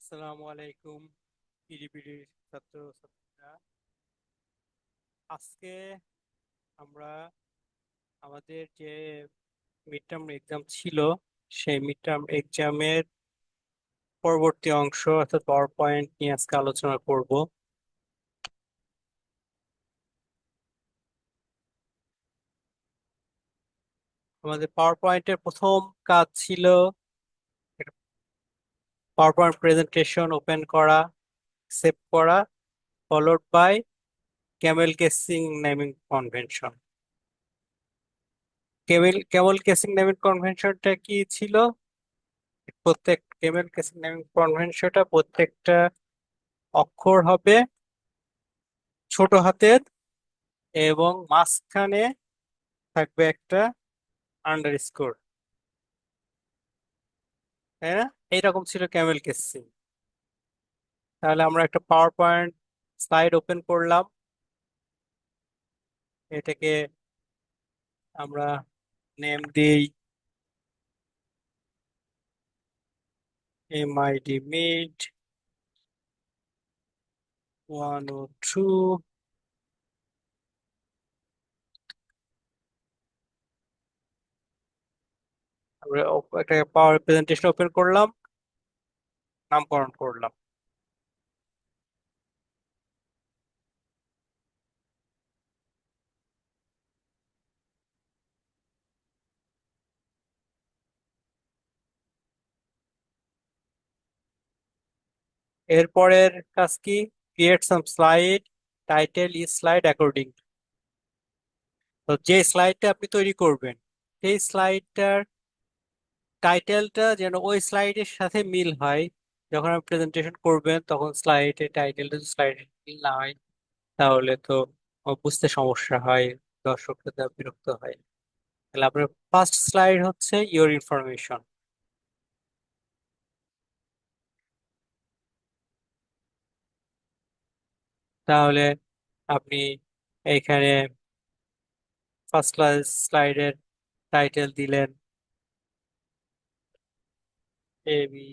আসসালামু আলাইকুম পিডিবির ছাত্র ছাত্রীরা। আজকে আমরা আমাদের যে মিড টার্ম এক্সাম ছিল সেই মিড টার্ম এক্সামের পরবর্তী অংশ অর্থাৎ পাওয়ার পয়েন্ট নিয়ে আজকে আলোচনা করব। আমাদের পাওয়ার পয়েন্টের প্রথম কাজ ছিল পাওয়ার পয়েন্ট প্রেজেন্টেশন ওপেন করা, সেভ করা, followed by camel casing naming convention. Camel casing naming কনভেনশনটা কি ছিল? প্রত্যেক কেমেল কেসিং নেমিং কনভেনশনটা প্রত্যেকটা অক্ষর হবে ছোট হাতের এবং মাঝখানে থাকবে একটা আন্ডারস্কোর, তাই না? এইরকম ছিল ক্যামেল কেসিং। তাহলে আমরা একটা পাওয়ার পয়েন্ট স্লাইড ওপেন করলাম, এটাকে আমরা নেম দিই এমআইডি মিড 102। আমরা একটা পাওয়ার প্রেজেন্টেশন ওপেন করলাম, নামকরণ করলাম। এরপরের কাজ কি? Create some slide, title is slide according. তো যে স্লাইডটা আপনি তৈরি করবেন সেই স্লাইডটার টাইটেলটা যেন ওই স্লাইডের সাথে মিল হয়। যখন আপনি প্রেজেন্টেশন করবেন তখন স্লাইডের টাইটেলটা যদি স্লাইডের মিল না হয় তাহলে তো বুঝতে সমস্যা হয়, দর্শকরা বিরক্ত হয়। তাহলে আপনার ফার্স্ট স্লাইড হচ্ছে ইওর ইনফরমেশন। তাহলে আপনি এইখানে ফার্স্ট স্লাইডের টাইটেল দিলেন এবি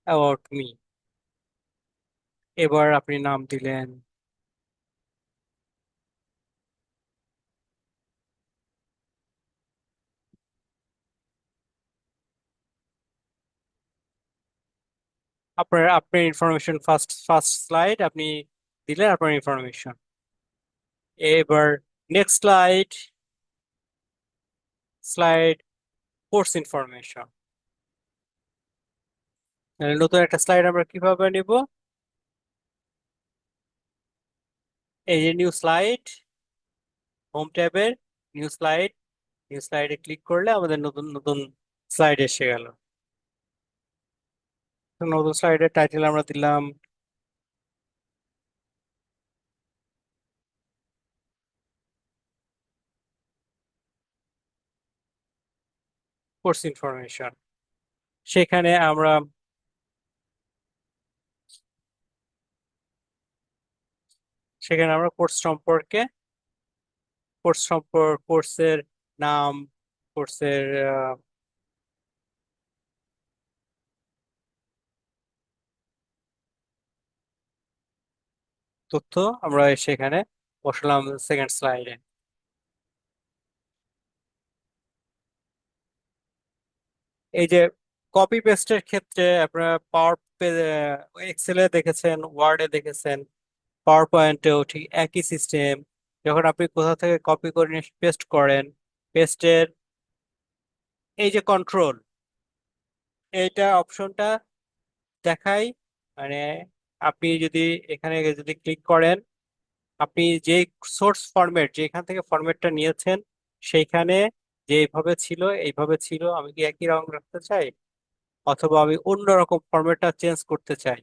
অ্যাবাউট মি। এবার আপনি নাম দিলেন আপনার আপনার ইনফরমেশন। ফার্স্ট ফার্স্ট স্লাইড আপনি দিলেন আপনার ইনফরমেশন। এবার next slide, slide course information. নতুন একটা স্লাইড আমরা কিভাবে নিব? এই যে নিউ স্লাইড, হোম ট্যাবের নিউ স্লাইড, নিউ স্লাইডে ক্লিক করলে আমাদের নতুন নতুন স্লাইড এসে গেল। তো নতুন স্লাইডের টাইটেল আমরা দিলাম কোর্স ইনফরমেশন। সেখানে আমরা কোর্সের নাম, কোর্সের তথ্য আমরা সেখানে বসালাম সেকেন্ড স্লাইডে। এই যে কপি পেস্টের ক্ষেত্রে আপনারা পাওয়ার এক্সেলে দেখেছেন, ওয়ার্ডে দেখেছেন, পাওয়ার পয়েন্টেও ঠিক একই সিস্টেম। যখন আপনি কোথা থেকে কপি করে নিয়ে পেস্ট করেন, পেস্টের এই যে কন্ট্রোল, এইটা অপশনটা দেখাই, মানে আপনি যদি এখানে যদি ক্লিক করেন, আপনি যে সোর্স ফরম্যাট যেখান থেকে ফরম্যাটটা নিয়েছেন সেইখানে যেভাবে ছিল এইভাবে ছিল, আমি কি একই রকম রাখতে চাই অথবা আমি অন্যরকম ফরম্যাটটা চেঞ্জ করতে চাই।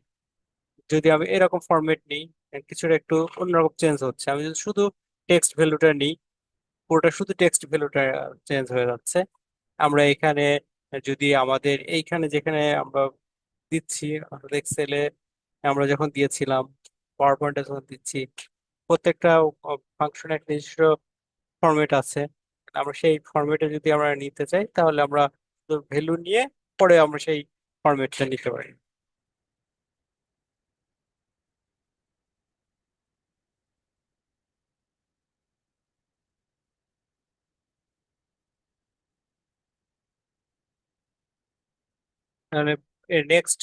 যদি আমি এরকম ফরম্যাট নিই, কিছুটা একটু অন্যরকম চেঞ্জ হচ্ছে। আমি যদি শুধু টেক্সট ভ্যালুটা নিই, পুরোটা শুধু টেক্সট ভ্যালুটা চেঞ্জ হয়ে যাচ্ছে। আমরা এখানে যদি আমাদের এইখানে যেখানে আমরা দিচ্ছি, অর্থাৎ এক্সেলে আমরা যখন দিয়েছিলাম, পাওয়ার পয়েন্টে যখন দিচ্ছি, প্রত্যেকটা ফাংশনের একটা নিজস্ব ফরম্যাট আছে। আমরা সেই ফরম্যাটে যদি আমরা নিতে চাই তাহলে আমরা ভ্যালু নিয়ে পরে আমরা সেই ফরম্যাটটা নিতে পারি। তাহলে এর নেক্সট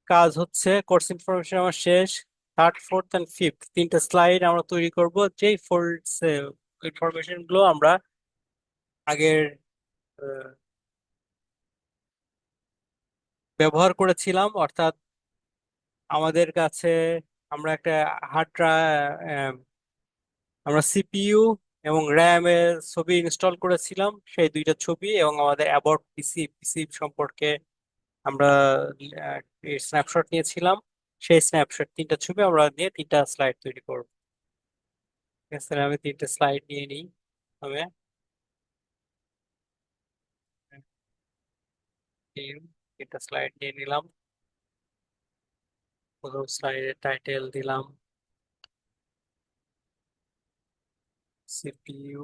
কাজ হচ্ছে কোর্স ইনফরমেশন আমার শেষ। থার্ড, ফোর্থ এন্ড ফিফথ তিনটা স্লাইড আমরা তৈরি করব, যেই ফোল্ডস ইনফরমেশন গুলো আমরা আগের আহ, ব্যবহার করেছিলাম, অর্থাৎ আমাদের কাছে আমরা একটা হার্ড আমরা সিপিইউ এবং র্যাম এর ছবি ইনস্টল করেছিলাম, সেই দুইটা ছবি এবং আমাদের অ্যাবাউট পিসি সম্পর্কে আমরা স্ন্যাপশট নিয়েছিলাম, সেই স্ন্যাপশট তিনটা ছবি আমরা নিয়ে তিনটা স্লাইড তৈরি করবো। ঠিক আছে, তাহলে আমি তিনটা স্লাইড নিয়ে নিই। তবে তিনটা স্লাইড নিয়ে নিলাম। প্রথম স্লাইডের টাইটেল দিলাম সিপিইউ,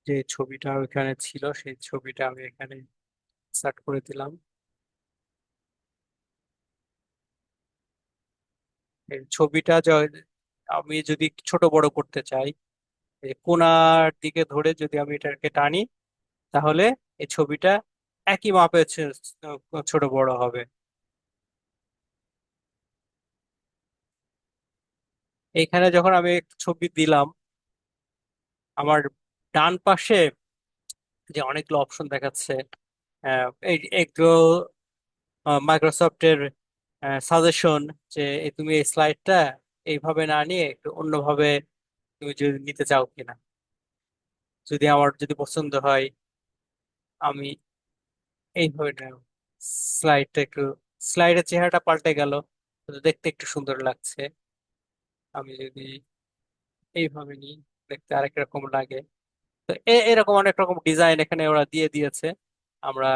যে ছবিটা ওইখানে ছিল সেই ছবিটা আমি এখানে ইনসার্ট করে দিলাম। এই ছবিটা আমি যদি ছোট বড় করতে চাই, এই কোণার দিকে ধরে যদি আমি এটাকে টানি, তাহলে এই ছবিটা একই মাপে ছোট বড় হবে। এইখানে যখন আমি একটা ছবি দিলাম, আমার ডান পাশে যে অনেকগুলো অপশন দেখাচ্ছে, এই এগুলো মাইক্রোসফটের সাজেশন, যে তুমি এই স্লাইডটা এইভাবে না নিয়ে একটু অন্যভাবে তুমি যদি নিতে চাও কিনা। যদি পছন্দ হয়, আমি এইভাবে স্লাইডটা একটু, স্লাইডের চেহারাটা পাল্টে গেল, তো দেখতে একটু সুন্দর লাগছে। আমি যদি এইভাবে নিই, দেখতে আরেক রকম লাগে। তো এরকম অনেক রকম ডিজাইন এখানে ওরা দিয়ে দিয়েছে। আমরা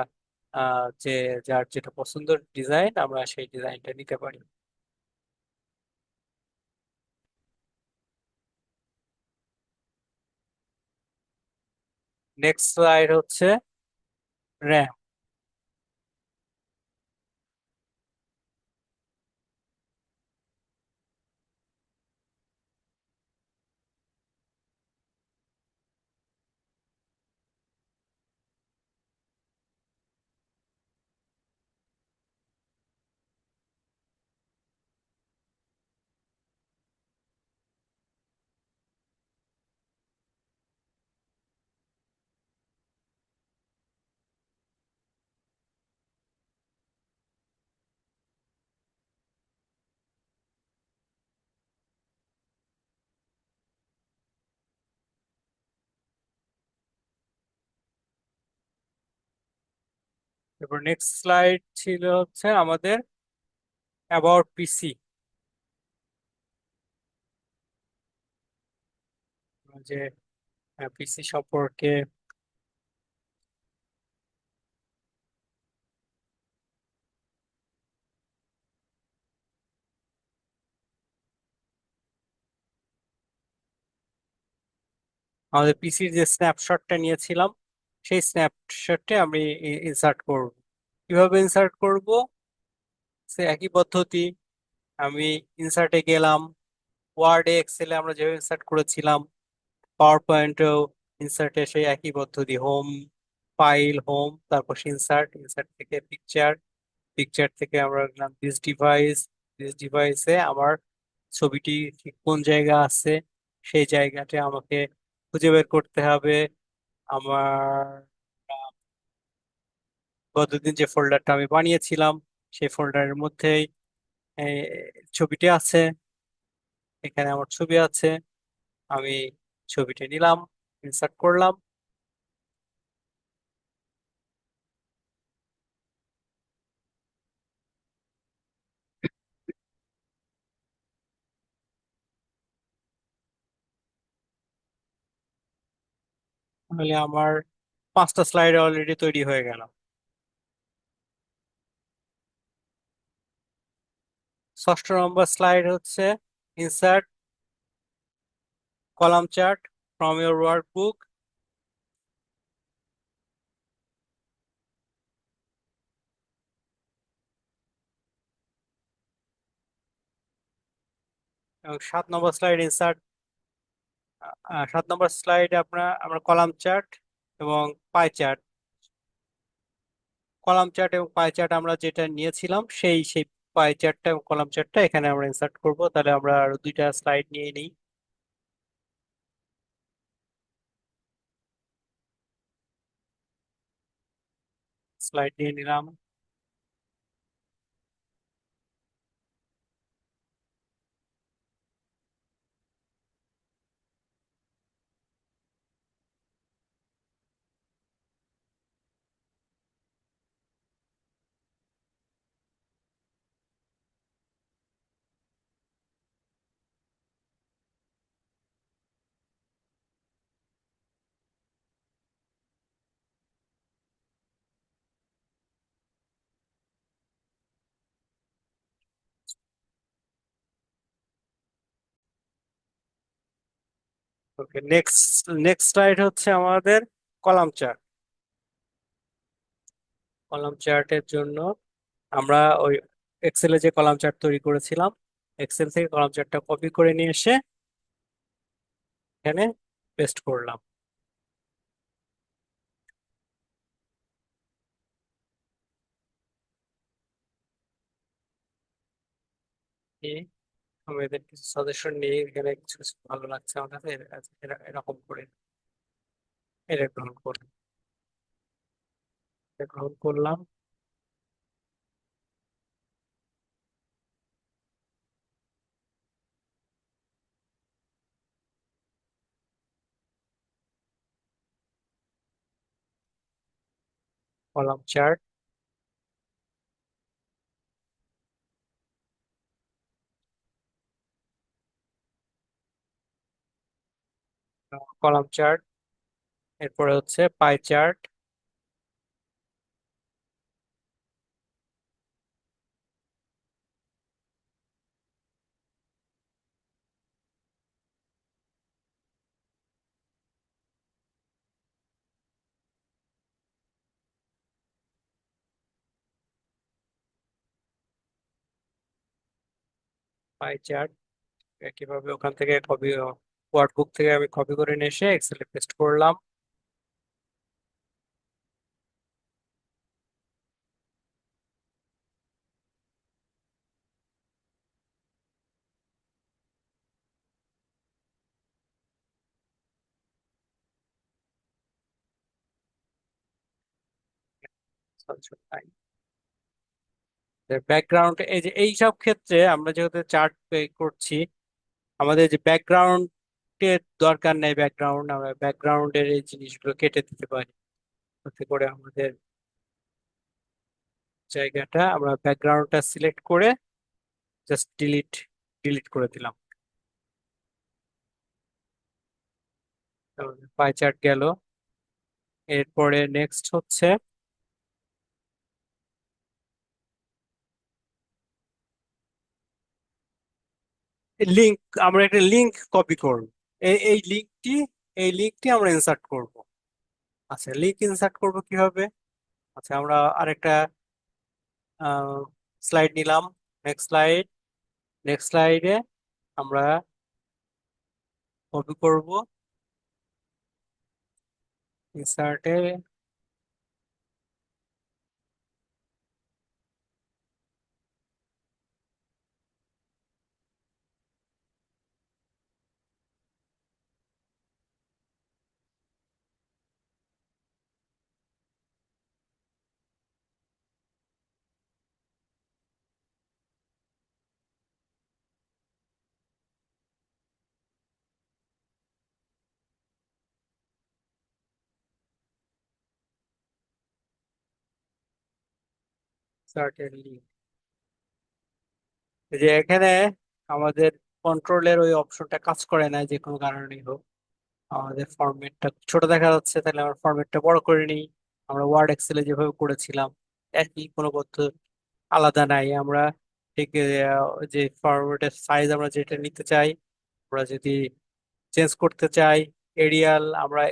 যে যার যেটা পছন্দের ডিজাইন আমরা সেই ডিজাইনটা নিতে পারি। নেক্সট স্লাইড হচ্ছে র্যাম। এরপর নেক্সট স্লাইড ছিল হচ্ছে আমাদের অ্যাবাউট পিসি, যে পিসি সম্পর্কে। আমাদের পিসির যে স্ন্যাপশটটা নিয়েছিলাম, সেই স্ন্যাপশটে আমি ইনসার্ট করব। কিভাবে ইনসার্ট করব? সে একই পদ্ধতি। আমি ইনসার্টে গেলাম, ওয়ার্ডে এক্সেলে আমরা যেভাবে ইনসার্ট করেছিলাম, পাওয়ার পয়েন্টেও ইনসার্টে সেই একই পদ্ধতি। হোম, ফাইল, হোম, তারপর ইনসার্ট, ইনসার্ট থেকে পিকচার, পিকচার থেকে আমরা গেলাম দিস ডিভাইস, দিস ডিভাইসে আমার ছবিটি ঠিক কোন জায়গা আছে সেই জায়গাটা আমাকে খুঁজে বের করতে হবে। আমার গতদিন যে ফোল্ডারটা আমি বানিয়েছিলাম, সেই ফোল্ডারের মধ্যেই এই ছবিটি আছে। এখানে আমার ছবি আছে, আমি ছবিটি নিলাম, ইনসার্ট করলাম। তাহলে আমার পাঁচটা স্লাইড অলরেডি তৈরি হয়ে গেল। ষষ্ঠ নম্বর স্লাইড হচ্ছে insert column chart from your workbook, এবং 7 নম্বর স্লাইড ইনসার্ট। 7 নম্বর স্লাইডে আমরা কলাম চার্ট এবং পাই চার্ট, কলাম চার্ট এবং পাই চার্ট আমরা যেটা নিয়েছিলাম সেই পাই চার্টটা এবং কলাম চার্টটা এখানে আমরা ইনসার্ট করব। তাহলে আমরা আরো 2টা স্লাইড নিয়ে নিই। স্লাইড নিয়ে নিলাম। ওকে, নেক্সট নেক্সট স্লাইড হচ্ছে আমাদের কলাম চার্ট। কলাম চার্টের জন্য আমরা ওই এক্সেলে যে কলাম চার্ট তৈরি করেছিলাম, এক্সেল থেকে কলাম চার্টটা কপি করে নিয়ে এসে এখানে পেস্ট করলাম। এই আমি এদের কিছু সাজেশন নিয়ে এখানে কিছু কিছু ভালো লাগছে আমার কাছে, এরকম করে এটা গ্রহণ করলাম। এটা গ্রহণ করলাম। কলাম চার্ট, কলাম চার্ট, এরপরে হচ্ছে পাই চার্ট, পাই চার্ট। কিভাবে ওখান থেকে কপি, ওয়ার্ড বুক থেকে আমি কপি করে নিয়ে এসে এক্সেলে পেস্ট করলাম। ব্যাকগ্রাউন্ড, এই যে এই সব ক্ষেত্রে আমরা যেহেতু চার্ট করছি, আমাদের যে ব্যাকগ্রাউন্ডের দরকার নেই, ব্যাকগ্রাউন্ড আমরা ব্যাকগ্রাউন্ডের এই জিনিসগুলো কেটে দিতে পারি। তাতে করে আমাদের জায়গাটা আমরা ব্যাকগ্রাউন্ডটা সিলেক্ট করে জাস্ট ডিলিট ডিলিট করে দিলাম। পাই চার্ট গেল। এরপরে নেক্সট হচ্ছে লিংক। আমরা একটা লিংক কপি করব। এই লিংকটি, এই লিংকটি আমরা ইনসার্ট করব। আচ্ছা, লিংক ইনসার্ট করব কিভাবে? আচ্ছা, আমরা আরেকটা স্লাইড নিলাম। নেক্সট স্লাইড, নেক্সট স্লাইডে আমরা কপি করব, ইনসার্টে ইনসার্টের লিঙ্ক। এই যে এখানে আমাদের কন্ট্রোলের ওই অপশনটা কাজ করে না যে কোনো কারণেই হোক, আমাদের ফরম্যাটটা ছোট দেখা যাচ্ছে। তাহলে আমরা ফরম্যাটটা বড় করে নিই। আমরা ওয়ার্ড এক্সেলে যেভাবে করেছিলাম একই, কোনো পদ্ধতি আলাদা নাই। আমরা ঠিক যে ফরম্যাটের সাইজ আমরা যেটা নিতে চাই, আমরা যদি চেঞ্জ করতে চাই, এরিয়াল আমরা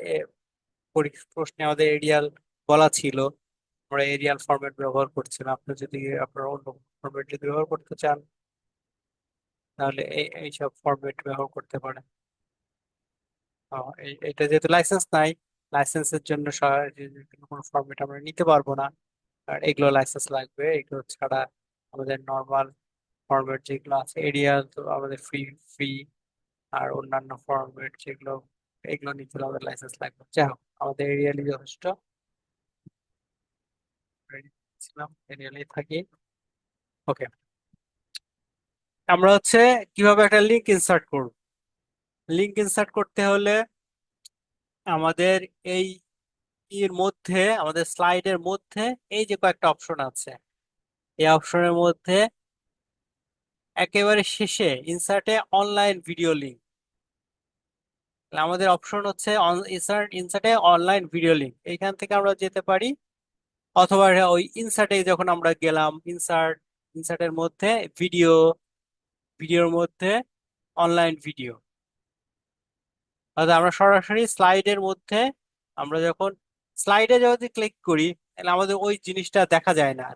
প্রশ্নে আমাদের এরিয়াল বলা ছিল, আমরা এরিয়াল ফরম্যাট ব্যবহার করছিলাম। আপনি যদি আপনার অন্য ফরম্যাট যদি ব্যবহার করতে চান তাহলে এইসব ফরম্যাট ব্যবহার করতে পারেন। এটা যেহেতু লাইসেন্স নাই, লাইসেন্সের জন্য কোনো ফরম্যাট আমরা নিতে পারবো না, আর এগুলো লাইসেন্স লাগবে। এগুলো ছাড়া আমাদের নর্মাল ফরম্যাট যেগুলো আছে এরিয়াল তো আমাদের ফ্রি ফ্রি, আর অন্যান্য ফরম্যাট যেগুলো এগুলো নিতে হলে আমাদের লাইসেন্স লাগবে। যাই হোক, আমাদের এরিয়ালই যথেষ্ট। ছিলাম এরিয়ালই থাকি। ওকে, আমরা হচ্ছে কিভাবে একটা লিঙ্ক ইনসার্ট করব। লিঙ্ক ইনসার্ট করতে হলে আমাদের এই এর মধ্যে, আমাদের স্লাইডের মধ্যে এই যে কয়েকটা অপশন আছে, এই অপশনের মধ্যে একেবারে শেষে ইনসার্টে অনলাইন ভিডিও লিঙ্ক, আমাদের অপশন হচ্ছে ইনসার্টে অনলাইন ভিডিও লিঙ্ক, এইখান থেকে আমরা যেতে পারি। অথবা ওই ইনসার্টে যখন আমরা গেলাম, ইনসার্টের মধ্যে ভিডিও, ভিডিওর মধ্যে অনলাইন ভিডিও, অর্থাৎ আমরা সরাসরি স্লাইডের মধ্যে, আমরা যখন স্লাইডে যদি ক্লিক করি তাহলে আমাদের ওই জিনিসটা দেখা যায় না।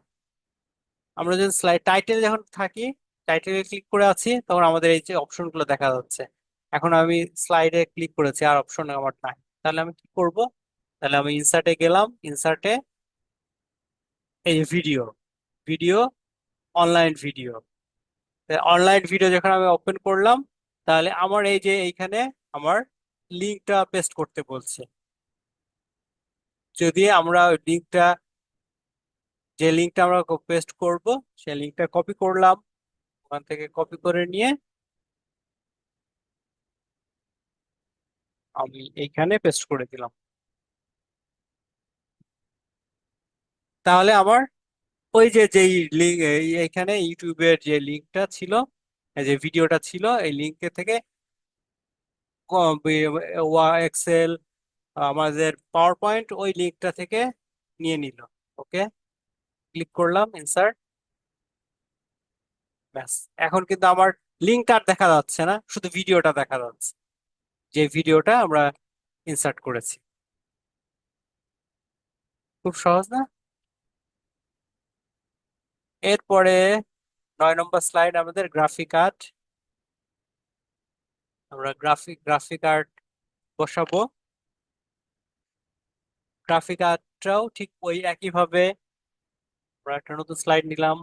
আমরা যখন স্লাইড টাইটেল যখন থাকি, টাইটেলে ক্লিক করে আছি, তখন আমাদের এই যে অপশনগুলো দেখা যাচ্ছে। এখন আমি স্লাইডে ক্লিক করেছি আর অপশন আমার নাই, তাহলে আমি কি করব? তাহলে আমি ইনসার্টে গেলাম, ইনসার্টে এই video, video online video, online video যখন আমি ওপেন করলাম, তাহলে আমার এই যে এইখানে আমার লিঙ্কটা পেস্ট করতে বলছে। যদি আমরা ওই লিঙ্কটা, যে লিঙ্কটা আমরা পেস্ট করব, সেই লিঙ্কটা কপি করলাম, ওখান থেকে কপি করে নিয়ে আমি এইখানে পেস্ট করে দিলাম। তাহলে আমার ওই যে যেই লিঙ্ক, এইখানে ইউটিউবের যে লিঙ্কটা ছিল, এই যে ভিডিওটা ছিল, এই লিঙ্কে থেকে এক্সেল, আমাদের পাওয়ার পয়েন্ট ওই লিঙ্কটা থেকে নিয়ে নিল। ওকে, ক্লিক করলাম ইনসার্ট, ব্যাস। এখন কিন্তু আমার লিঙ্কটা আর দেখা যাচ্ছে না, শুধু ভিডিওটা দেখা যাচ্ছে, যে ভিডিওটা আমরা ইনসার্ট করেছি। খুব সহজ না? এরপরে 9 নম্বর স্লাইড, আমাদের গ্রাফিক আর্ট। আমরা গ্রাফিক আর্ট বসাবো। গ্রাফিক আর্টটাও ঠিক ওই একই ভাবে আমরা একটা নতুন স্লাইড নিলাম,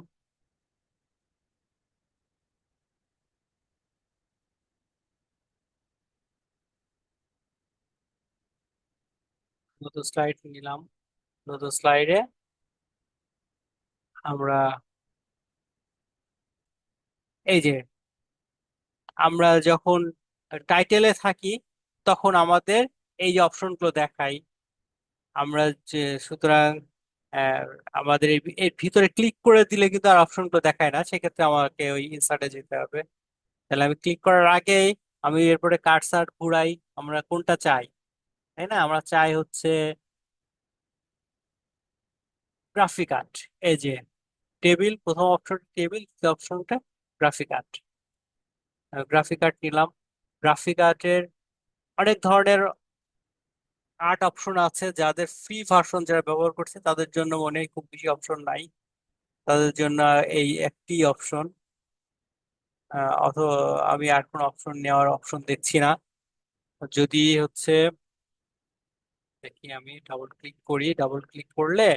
নতুন স্লাইড নিলাম। নতুন স্লাইডে আমরা এই যে, আমরা যখন টাইটেলে থাকি তখন আমাদের এই যে অপশনগুলো দেখাই, আমরা যে, সুতরাং আহ, আমাদের এর ভিতরে ক্লিক করে দিলে কিন্তু আর অপশনগুলো দেখায় না, সেক্ষেত্রে আমাকে ওই ইনসার্টে যেতে হবে। তাহলে আমি ক্লিক করার আগেই আমি এরপরে কার্সার ঘুরাই, আমরা কোনটা চাই, তাই না? আমরা চাই হচ্ছে গ্রাফিক আর্ট। এই যে টেবিল, প্রথম অপশন টেবিল, দ্বিতীয় অপশনটা গ্রাফিক আর্ট। গ্রাফিক আর্ট নিলাম। গ্রাফিক আর্টের অনেক ধরনের আর্ট অপশন আছে, যাদের ফ্রি ভার্সন যারা ব্যবহার করছে তাদের জন্য মনে হয় খুব বেশি অপশন নাই, তাদের জন্য এই একটি অপশন। অথবা আমি আর কোনো অপশন নেওয়ার অপশন দেখছি না। যদি হচ্ছে দেখি, আমি ডাবল ক্লিক করি, ডাবল ক্লিক করলে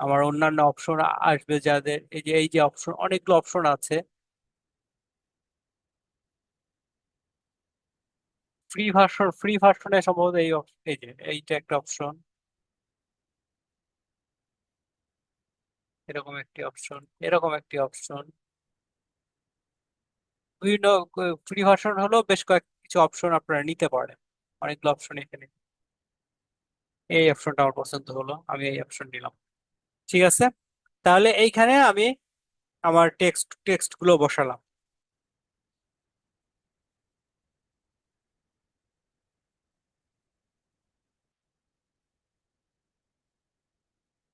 আমার অন্যান্য অপশন আসবে, যাদের এই যে অপশন, অনেকগুলো অপশন আছে। ফ্রি ভার্সনে সম্ভবত এই যে এইটা একটা অপশন, এরকম একটি অপশন, এরকম একটি অপশন। বিভিন্ন ফ্রি ভার্সন হলো বেশ কিছু অপশন আপনারা নিতে পারেন, অনেকগুলো অপশন এখানে। এই অপশনটা আমার পছন্দ হলো, আমি এই অপশন নিলাম। ঠিক আছে, তাহলে এইখানে আমি আমার টেক্সট গুলো বসালাম।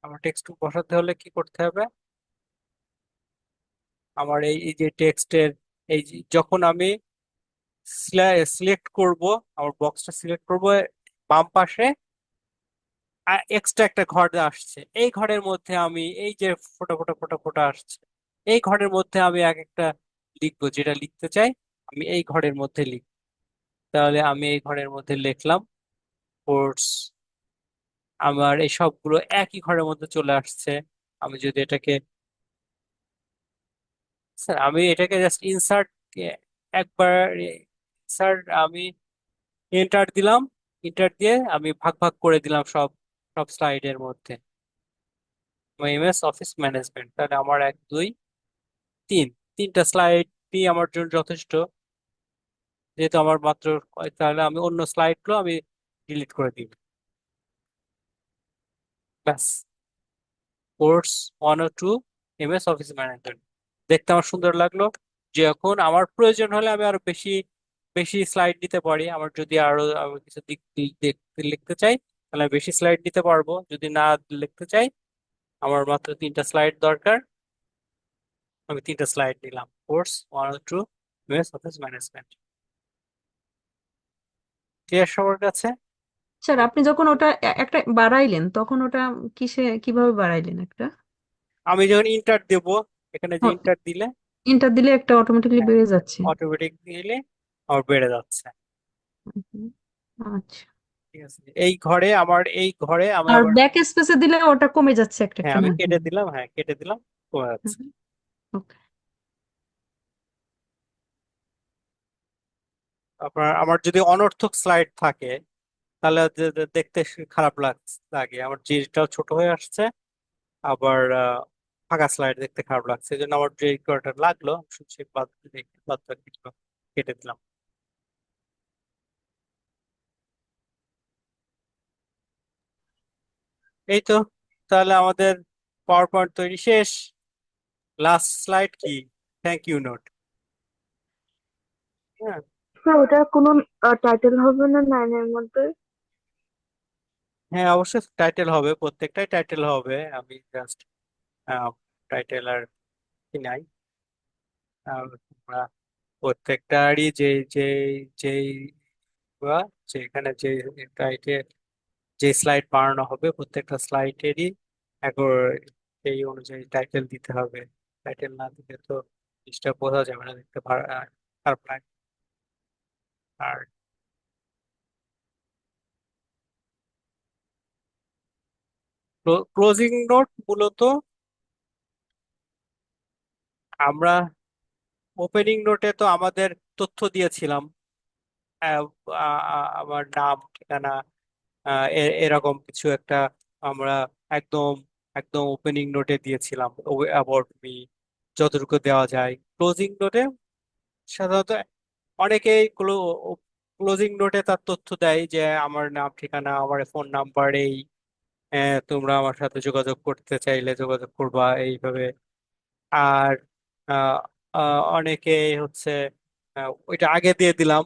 আমার টেক্সট বসাতে হলে কি করতে হবে? আমার এই এই যে টেক্সটের, যখন আমি সিলেক্ট করব, আমার বক্সটা সিলেক্ট করব, বাম পাশে এক্সট্রা একটা ঘর আসছে, এই ঘরের মধ্যে আমি এই যে ফোটা ফোটা ফোটা ফোটা আসছে, এই ঘরের মধ্যে আমি এক একটা লিখবো, যেটা লিখতে চাই আমি এই ঘরের মধ্যে লিখব। তাহলে আমি এই ঘরের মধ্যে লিখলাম কোর্স, আমার এই সবগুলো একই ঘরের মধ্যে চলে আসছে। আমি যদি এটাকে, স্যার আমি এটাকে জাস্ট ইনসার্ট, একবার ইনসার্ট, আমি এন্টার দিলাম, এন্টার দিয়ে আমি ভাগ ভাগ করে দিলাম সব সব স্লাইডের মধ্যে এমএস অফিস ম্যানেজমেন্ট। তাহলে আমার এক দুই তিন, তিনটা স্লাইডই আমার জন্য যথেষ্ট, যেহেতু আমার মাত্র তাহলে আমি অন্য স্লাইডগুলো আমি ডিলিট করে দিব। ব্যাস, কোর্স 1 ও 2 এমএস অফিস ম্যানেজমেন্ট দেখতে আমার সুন্দর লাগলো। যে এখন আমার প্রয়োজন হলে আমি আরো বেশি বেশি স্লাইড দিতে পারি, আমার যদি আরো আমি কিছু দিক লিখতে চাই তাহলে আমি বেশি স্লাইড দিতে পারবো, যদি না লিখতে চাই আমার মাত্র 3টা স্লাইড দরকার, আমি 3টা স্লাইড নিলাম। কোর্স 1 ও 2 এমএস অফিস ম্যানেজমেন্ট, ক্লিয়ার সবার কাছে? স্যার আপনি যখন ওটা একটা বাড়াইলেন তখন ওটা কিভাবে বাড়াইলেন একটা? আমি যখন ইন্টার দেব, এখানে যে ইন্টার দিলে, এন্টার দিলে একটা অটোমেটিকলি হ্যাঁ, বেড়ে যাচ্ছে? অটোমেটিক দিলে আমার বেড়ে যাচ্ছে। হুম, আচ্ছা। ঠিক আছে, এই ঘরে আমার, এই ঘরে আমি আর আবার, ব্যাক স্পেসে দিলে ওটা কমে যাচ্ছে একটা হ্যাঁ একটা আমি না? কেটে দিলাম, হ্যাঁ কেটে দিলাম, কমে যাচ্ছে। ওকে। আপনার আমার যদি অনর্থক স্লাইড থাকে তাহলে দেখতে খারাপ লাগে, আমার জিনিসটাও ছোট হয়ে আসছে, আবার ফাঁকা স্লাইড দেখতে খারাপ লাগছে, এই জন্য আমার যে কয়টা লাগলো শুধু সেই বাদ বাকিগুলো কেটে দিলাম। এই তো, তাহলে আমাদের পাওয়ার পয়েন্ট তৈরি শেষ। লাস্ট স্লাইড কি? Thank you note. হ্যাঁ, স্যার ওটার কোনো টাইটেল হবে না নাইনের মধ্যে? হ্যাঁ অবশ্যই টাইটেল হবে, প্রত্যেকটাই টাইটেল হবে, আমি জাস্ট টাইটেল আর কি নাই, আমরা প্রত্যেকটারই যে যে যেই বা যেখানে যে টাইটেল, যে স্লাইড বানানো হবে প্রত্যেকটা স্লাইডেরই একবার সেই অনুযায়ী টাইটেল দিতে হবে। টাইটেল না দিলে তো জিনিসটা বোঝা যাবে না, দেখতে খারাপ লাগে। আর ক্লোজিং নোট মূলত আমরা ওপেনিং নোটে তো আমাদের তথ্য দিয়েছিলাম, আহ, আমার নাম ঠিকানা, এরকম কিছু একটা আমরা একদম একদম ওপেনিং নোটে দিয়েছিলাম, অ্যাবাউট মি যতটুকু দেওয়া যায়। ক্লোজিং নোটে সাধারণত অনেকেই ক্লোজিং নোটে তার তথ্য দেয় যে আমার নাম ঠিকানা, আমার ফোন নাম্বার এই, তোমরা আমার সাথে যোগাযোগ করতে চাইলে যোগাযোগ করবা এইভাবে। আর আহ, অনেকে হচ্ছে ওইটা আগে দিয়ে দিলাম,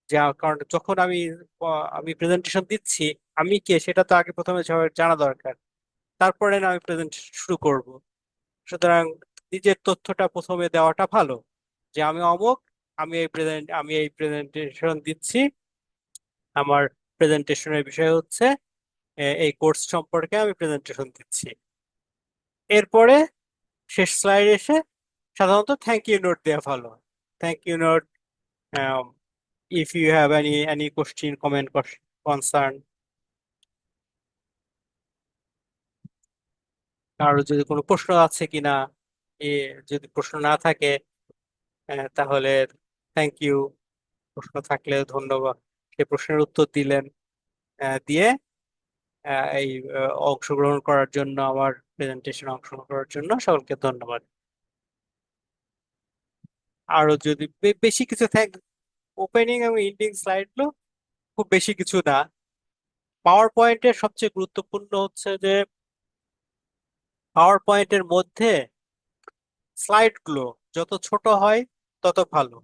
যে কারণ যখন আমি প্রেজেন্টেশন দিচ্ছি আমি কে সেটা তো আগে প্রথমে সবার জানা দরকার, তারপরে না আমি প্রেজেন্টেশন শুরু করব। সুতরাং নিজের তথ্যটা প্রথমে দেওয়াটা ভালো, যে আমি অমুক, আমি এই প্রেজেন্টেশন দিচ্ছি, আমার প্রেজেন্টেশনের বিষয় হচ্ছে এই কোর্স সম্পর্কে আমি প্রেজেন্টেশন দিচ্ছি। এরপরে শেষ স্লাইড এসে সাধারণত থ্যাংক ইউ নোট দেওয়া ভালো। Thank you note, if you have any question comment concern, কারো যদি কোনো প্রশ্ন আছে কিনা, এ যদি প্রশ্ন না থাকে তাহলে থ্যাংক ইউ, প্রশ্ন থাকলে ধন্যবাদ, সেই প্রশ্নের উত্তর দিলেন, দিয়ে এই অংশগ্রহণ করার জন্য, আমার প্রেজেন্টেশন অংশগ্রহণ করার জন্য সকলকে ধন্যবাদ। আরো যদি বেশি কিছু ওপেনিং এবং এন্ডিং স্লাইড গুলো খুব বেশি কিছু না। পাওয়ার পয়েন্টের সবচেয়ে গুরুত্বপূর্ণ হচ্ছে যে পাওয়ার পয়েন্টের মধ্যে স্লাইড গুলো যত ছোট হয় তত ভালো,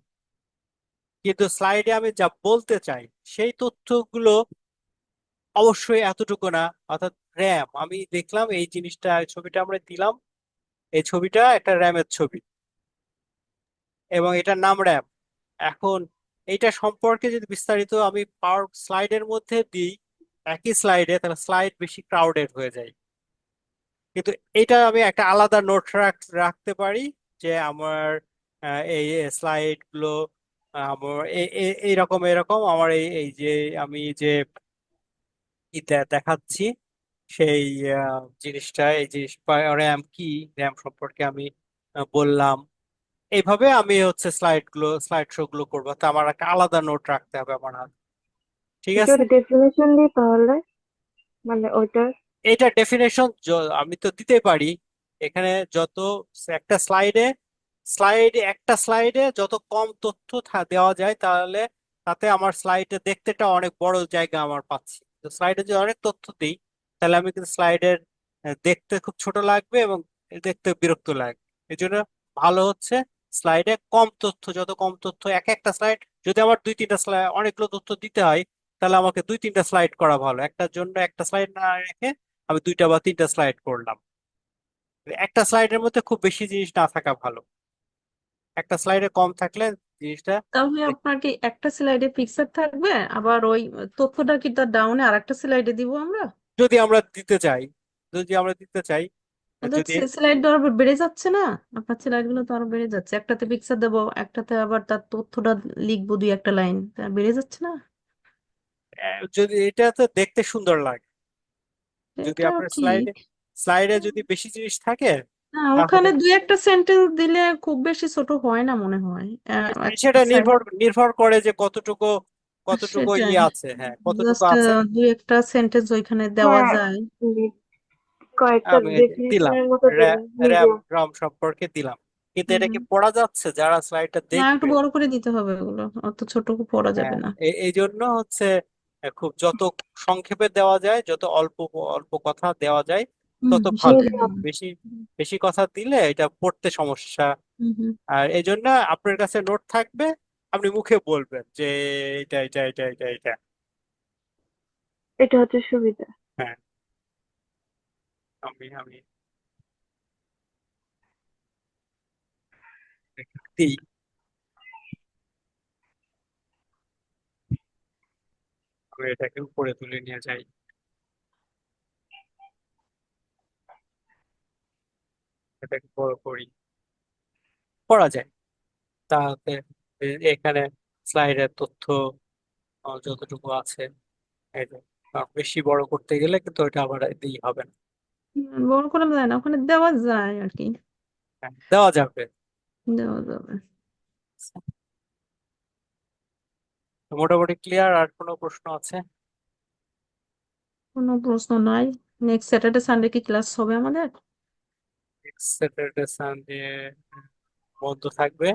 কিন্তু স্লাইডে আমি যা বলতে চাই সেই তথ্যগুলো অবশ্যই এতটুকু না। অর্থাৎ র্যাম, আমি দেখলাম এই জিনিসটা, এই ছবিটা আমরা দিলাম, এই ছবিটা একটা র্যামের ছবি এবং এটার নাম র্যাম। এখন এইটা সম্পর্কে যদি বিস্তারিত আমি পাওয়ার স্লাইডের মধ্যে দিই একই স্লাইডে, তাহলে স্লাইড বেশি ক্রাউডেড হয়ে যায়। কিন্তু এটা আমি একটা আলাদা নোট রাখতে পারি যে আমার এই স্লাইড গুলো আমার এইরকম এরকম আমার এই এই যে আমি যে দেখাচ্ছি সেই জিনিসটা, এই জিনিস র্যাম কি, র্যাম সম্পর্কে আমি বললাম। এইভাবে আমি হচ্ছে স্লাইড শো গুলো করবো, তো আমার একটা আলাদা নোট রাখতে হবে আমার হাতে। ঠিক এটা আছে। ওটা ডেফিনেশন দিই তাহলে, মানে ওইটার। এটা ডেফিনেশন আমি তো দিতে পারি এখানে। যত একটা স্লাইডে যত কম তথ্য দেওয়া যায়, তাহলে তাতে আমার স্লাইডে দেখতেটা অনেক বড় জায়গা আমার পাচ্ছি। তো স্লাইডে যদি অনেক তথ্য দিই, তাহলে আমি কিন্তু স্লাইডের দেখতে খুব ছোট লাগবে এবং দেখতে বিরক্ত লাগবে। এই জন্য ভালো হচ্ছে স্লাইডে কম তথ্য, যত কম তথ্য এক একটা স্লাইড। যদি আমার দুই তিনটা স্লাইড অনেকগুলো তথ্য দিতে হয়, তাহলে আমাকে দুই তিনটা স্লাইড করা ভালো, একটার জন্য একটা স্লাইড না রেখে আমি দুইটা বা তিনটা স্লাইড করলাম। একটা স্লাইডের মধ্যে খুব বেশি জিনিস না থাকা ভালো, একটা স্লাইডে কম থাকলে জিনিসটা তাহলে দেখ- আপনার কি একটা স্লাইডে পিকচার থাকবে, আবার ওই তথ্যটা কি তার ডাউনে আরেকটা স্লাইডে দিব আমরা? যদি আমরা দিতে চাই, ওদের যদি স্লাইড আরো বেড়ে যাচ্ছে না? আপনার স্লাইড গুলো তো আরো বেড়ে যাচ্ছে, একটাতে পিকচার দেবো, একটাতে আবার তার তথ্যটা লিখবো দুই একটা লাইন, তা বেড়ে যাচ্ছে না? যদি এটা তো দেখতে সুন্দর লাগে, যদি এটাও আপনার ঠিক। স্লাইডে যদি বেশি জিনিস থাকে, না, তাহলে ওখানে দুই একটা সেন্টেন্স দিলে খুব বেশি ছোট হয় না মনে হয়। সেটা side- নির্ভর করে যে কতটুকু কতটুকু সেটাই, ইয়ে আছে, হ্যাঁ কতটুকু জাস্ট আছে। দুই একটা সেন্টেন্স ওইখানে দেওয়া হ্যাঁ, যায়। উম, কয়েকটা আমি এই যে দিলাম, ডেফিনেশনের মতো দিন র্যাম নিজে। রম সম্পর্কে দিলাম, কিন্তু হুম এটা কি হুম। পড়া যাচ্ছে যারা স্লাইডটা না, একটু দেখবে? বড় করে দিতে হবে, ওগুলো অত ছোট পড়া যাবে হ্যাঁ, না। এই জন্য হচ্ছে খুব যত সংক্ষেপে দেওয়া যায়, যত অল্প অল্প কথা দেওয়া যায়, হুম, তত ভালো। নিজে। সেটাই। বেশি বেশি কথা দিলে এটা পড়তে সমস্যা। হুম হুম। আর এই জন্য আপনার কাছে নোট থাকবে, আপনি মুখে বলবেন যে এটা। এটা হচ্ছে সুবিধা। হ্যাঁ, আমি দিই, আমি এটাকে উপরে তুলে নিয়ে যাই, এটাকে বড় করি, করা যায়। তাতে এখানে স্লাইডের তথ্য যতটুকু আছে, এই যে, বেশি বড় করতে গেলে কিন্তু ওইটা আবার দিই হবে না। বড় করা যায় না, ওখানে দেওয়া যায় আর কি। হ্যাঁ, দেওয়া যাবে। দেওয়া যাবে। মোটামুটি ক্লিয়ার। আর কোনো প্রশ্ন আছে? কোনো প্রশ্ন নাই। নেক্সট স্যাটারডে সানডে কি ক্লাস হবে আমাদের? স্যাটারডে সানডে বন্ধ থাকবে।